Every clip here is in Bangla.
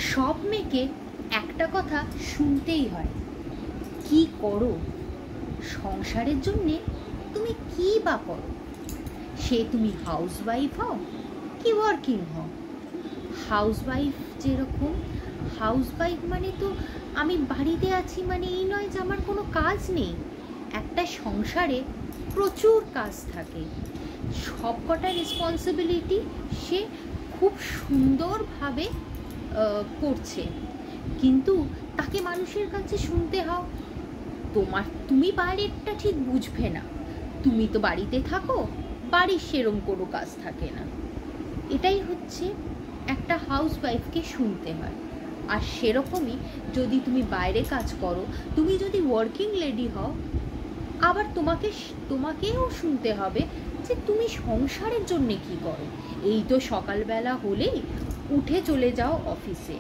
সব মেয়েকে একটা কথা শুনতেই হয়, কি করো সংসারের জন্যে, তুমি কি বা করো। সে তুমি হাউসওয়াইফ হও কি ওয়ার্কিং হও। হাউসওয়াইফ যেরকম, হাউসওয়াইফ মানে তো আমি বাড়িতে আছি মানে এই নয় যে আমার কোনো কাজ নেই। একটা সংসারে প্রচুর কাজ থাকে, সব কটা রেসপন্সিবিলিটি সে খুব সুন্দরভাবে করছে, কিন্তু তাকে মানুষের কাছে শুনতে হয়। তুমি বাইরেরটা ঠিক বুঝবে না, তুমি তো বাড়িতে থাকো, বাড়ির সেরম কোনো কাজ থাকে না। এটাই হচ্ছে একটা হাউসওয়াইফকে শুনতে হয়। আর সেরকমই যদি তুমি বাইরে কাজ করো, তুমি যদি ওয়ার্কিং লেডি হও, আবার তোমাকেও শুনতে হবে যে তুমি সংসারের জন্যে কি করো। এই তো সকালবেলা হলেই উঠে চলে যাও অফিসে,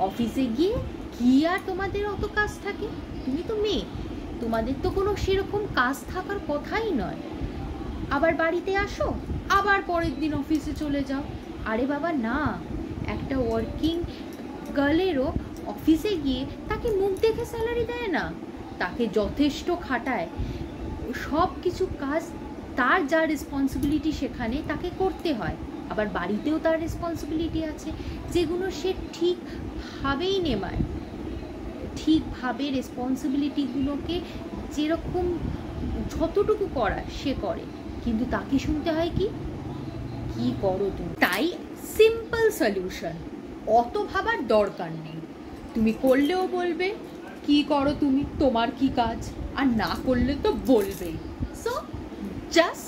অফিসে গিয়ে কি আর তোমাদের অত কাজ থাকে, তুমি তো মেয়ে, তোমাদের তো কোনো সেরকম কাজ থাকার কথাই নয়। আবার বাড়িতে আসো, আবার পরের দিন অফিসে চলে যাও। আরে বাবা না, একটা ওয়ার্কিং গার্লেরও অফিসে গিয়ে তাকে মুখ দেখে স্যালারি দেয় না, তাকে যথেষ্ট খাটায়, সব কিছু কাজ তার যা রেসপন্সিবিলিটি সেখানে তাকে করতে হয়। আবার বাড়িতেও তার রেসপন্সিবিলিটি আছে, যেগুলো সে ঠিকভাবেই নেমায়, ঠিকভাবে রেসপন্সিবিলিটিগুলোকে যেরকম যতটুকু করা সে করে, কিন্তু তাকে শুনতে হয় কি কি করো তুমি। তাই সিম্পল সলিউশন, অত ভাবার দরকার নেই। তুমি করলেও বলবে কি করো তুমি, তোমার কি কাজ, আর না করলে তো বলবেই। সো জাস্ট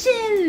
চিল।